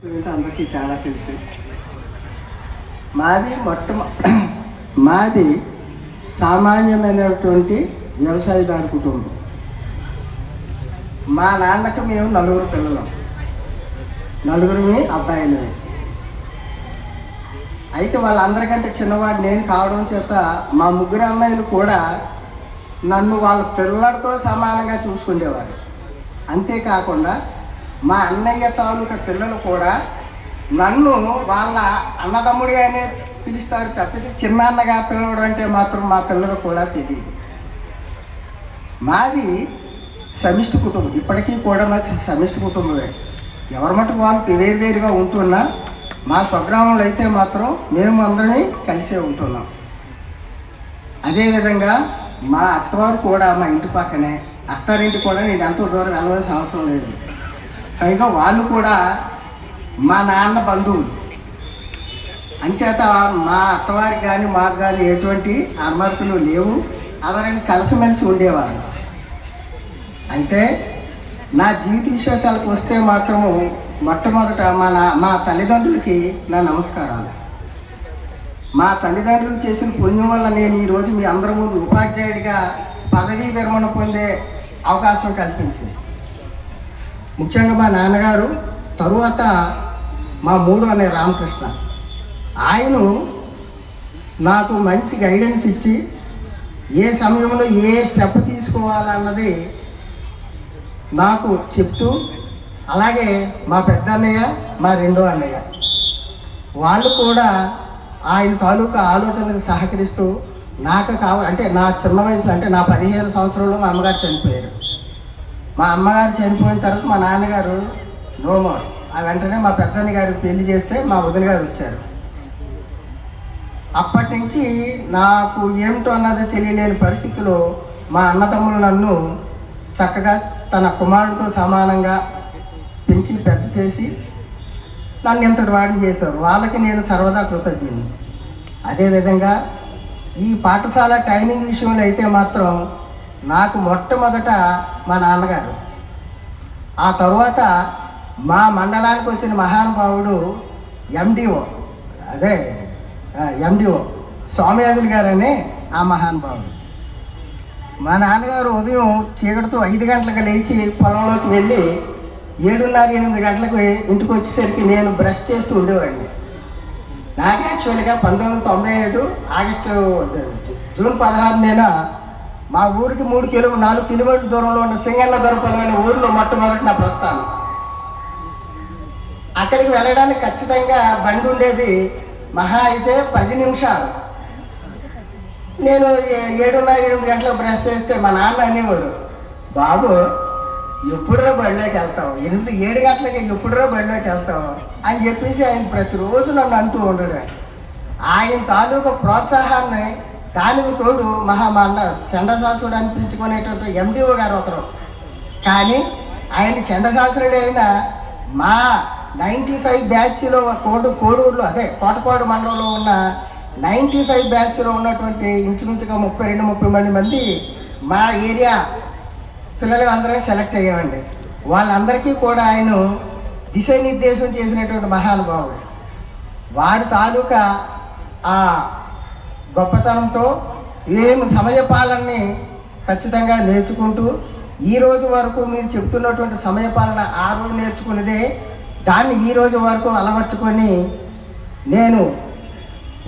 అందరికీ చాలా తెలుసు. మాది సామాన్యమైనటువంటి వ్యవసాయదారు కుటుంబం. మా నాన్నకి మేము 4 పిల్లలం, 4 అబ్బాయిలమే. అయితే వాళ్ళందరికంటే చిన్నవాడు నేను కావడం చేత మా 3 అన్నయ్యలు కూడా నన్ను వాళ్ళ పిల్లలతో సమానంగా చూసుకునేవారు. అంతేకాకుండా మా అన్నయ్య తాలూకా పిల్లలు కూడా నన్ను వాళ్ళ అన్నదమ్ముడిగానే పిలుస్తారు తప్పితే చిన్నాన్నగా పిలవడం అంటే మాత్రం మా పిల్లలు కూడా తెలియదు. మాది సమిష్టి కుటుంబం, ఇప్పటికీ కూడా మా సమిష్టి కుటుంబమే. ఎవరి మటుకు వాళ్ళు వేరువేరుగా ఉంటున్నా మా స్వగ్రామంలో అయితే మాత్రం మేము అందరం కలిసే ఉంటున్నాం. అదేవిధంగా మా అత్తవారు కూడా మా ఇంటి పక్కనే, అత్తారింటి కూడా నేను ఎంతో దూరం వెళ్ళవలసిన అవసరం లేదు. పైగా వాళ్ళు కూడా మా నాన్న బంధువులు. అంచేత మా అత్తవారికి కానీ మాకు కానీ ఎటువంటి అమర్పులు లేవు. అందరికీ కలిసిమెలిసి ఉండేవారు. అయితే నా జీవిత విశేషాలకు వస్తే మాత్రము మొట్టమొదట మా తల్లిదండ్రులకి నా నమస్కారాలు. మా తల్లిదండ్రులు చేసిన పుణ్యం వల్ల నేను ఈరోజు మీ అందరి ముందు ఉపాధ్యాయుడిగా పదవీ విరమణ పొందే అవకాశం కల్పించింది. ముఖ్యంగా మా నాన్నగారు, తరువాత మా 3వ అనే రామకృష్ణ, ఆయన నాకు మంచి గైడెన్స్ ఇచ్చి ఏ సమయంలో ఏ స్టెప్ తీసుకోవాలన్నది నాకు చెప్తూ, అలాగే మా పెద్ద అన్నయ్య, మా 2వ అన్నయ్య వాళ్ళు కూడా ఆయన తాలూకా ఆలోచనలకు సహకరిస్తూ నాకు అంటే నా చిన్న వయసులో, అంటే నా 15 సంవత్సరంలో మా అమ్మగారు చనిపోయారు. మా అమ్మగారు చనిపోయిన తర్వాత మా నాన్నగారు నో మోర్. ఆ వెంటనే మా పెద్దన్న గారికి పెళ్లి చేస్తే మా వదిన గారు వచ్చారు. అప్పటి నుంచి నాకు ఏమిటో అన్నది తెలియలేని పరిస్థితిలో మా అన్నతమ్ములు నన్ను చక్కగా తన కుమారుడితో సమానంగా పెంచి పెద్ద చేసి నన్ను ఇంతటి వాడిని చేశారు. వాళ్ళకి నేను సర్వదా కృతజ్ఞుని. అదేవిధంగా ఈ పాఠశాల టైమింగ్ విషయంలో అయితే మాత్రం నాకు మొట్టమొదట మా నాన్నగారు, ఆ తరువాత మా మండలానికి వచ్చిన మహానుభావుడు ఎండిఓ సోమయాజులు గారనే ఆ మహానుభావుడు. మా నాన్నగారు ఉదయం చీకటితో 5 గంటలకు లేచి పొలంలోకి వెళ్ళి 7:30, 8 గంటలకు ఇంటికి వచ్చేసరికి నేను బ్రష్ చేస్తూ ఉండేవాడిని. నాకు యాక్చువల్గా 1995 జూన్ 16 మా ఊరికి 4 కిలోమీటర్ల దూరంలో ఉన్న సింగన్న దొరపలమైన ఊరిలో మొట్టమొదటి నా ప్రస్థానం. అక్కడికి వెళ్ళడానికి ఖచ్చితంగా బండి ఉండేది, మహా అయితే 10 నిమిషాలు. నేను 7:30, 8 గంటలకు బ్రష్ చేస్తే మా నాన్న అనేవాడు, బాబు ఎప్పుడురా బడిలోకి వెళ్తావు, 7 గంటలకి ఎప్పుడురా బడిలోకి వెళ్తావు అని చెప్పేసి ఆయన ప్రతిరోజు నన్ను అంటూ ఉండడు. ఆయన తాలూకా ప్రోత్సాహాన్ని, దానికి తోడు చండశాసుడు అని పిలుచుకునేటువంటి ఎండిఓ గారు ఒకరు. కానీ ఆయన చండశాసురుడు అయినా మా 95 బ్యాచ్లో కోడూరులో, కోటపాడు మండలంలో ఉన్న 95 బ్యాచ్లో ఉన్నటువంటి ఇంచుమించుగా 32-30 మంది మా ఏరియా పిల్లలు అందరం సెలెక్ట్ అయ్యామండి. వాళ్ళందరికీ కూడా ఆయన దిశానిర్దేశం చేసినటువంటి మహానుభావుడు. వారి తాలూకా ఆ గొప్పతనంతో మేము సమయపాలనని ఖచ్చితంగా నేర్చుకుంటూ ఈ రోజు వరకు మీరు చెప్తున్నటువంటి సమయపాలన ఆ రోజు నేర్చుకున్నదే, దాన్ని ఈ రోజు వరకు అలవర్చుకొని నేను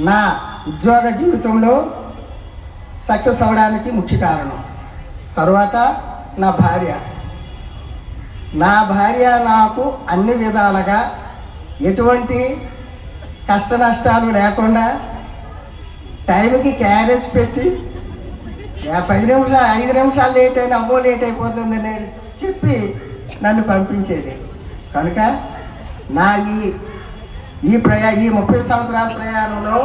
నా ఉద్యోగ జీవితంలో సక్సెస్ అవ్వడానికి ముఖ్య కారణం. తరువాత నా భార్య నాకు అన్ని విధాలుగా ఎటువంటి కష్ట నష్టాలు లేకుండా టైంకి క్యారేజ్ పెట్టి 5 నిమిషాలు లేట్ అయినా లేట్ అయిపోతుందని చెప్పి నన్ను పంపించేది. కనుక నా ఈ 30 సంవత్సరాల ప్రయాణంలో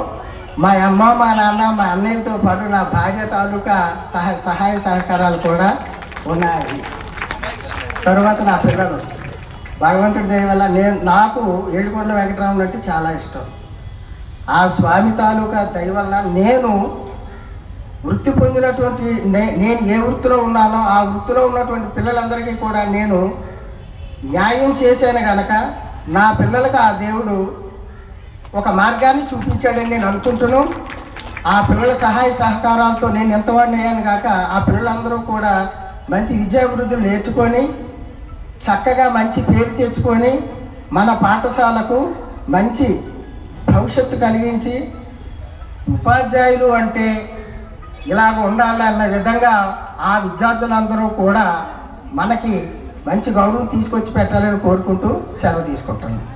మా అమ్మ, మా నాన్న, మా అన్నయ్యతో పాటు నా భార్య తాలూకా సహాయ సహకారాలు కూడా ఉన్నాయి. తరువాత నా పిల్లలు, భగవంతుడి దయ వల్ల నాకు ఏడుకొండల వెంకటరాముడు అంటే చాలా ఇష్టం. ఆ స్వామి తాలూకా దయ వల్ల నేను వృత్తి పొందినటువంటి నేను ఏ వృత్తిలో ఉన్నానో ఆ వృత్తిలో ఉన్నటువంటి పిల్లలందరికీ కూడా నేను న్యాయం చేశాను కనుక నా పిల్లలకు ఆ దేవుడు ఒక మార్గాన్ని చూపించాడని నేను అనుకుంటున్నాను. ఆ పిల్లల సహాయ సహకారాలతో నేను ఎంతవాడిని అయ్యాను కాక ఆ పిల్లలందరూ కూడా మంచి విద్యాభివృద్ధులు నేర్చుకొని చక్కగా మంచి పేరు తెచ్చుకొని మన పాఠశాలకు మంచి భవిష్యత్తు కలిగించి ఉపాధ్యాయులు అంటే ఇలాగ ఉండాలి అన్న విధంగా ఆ విద్యార్థులందరూ కూడా మనకి మంచి గౌరవం తీసుకొచ్చి పెట్టాలని కోరుకుంటూ సెలవు తీసుకుంటున్నాను.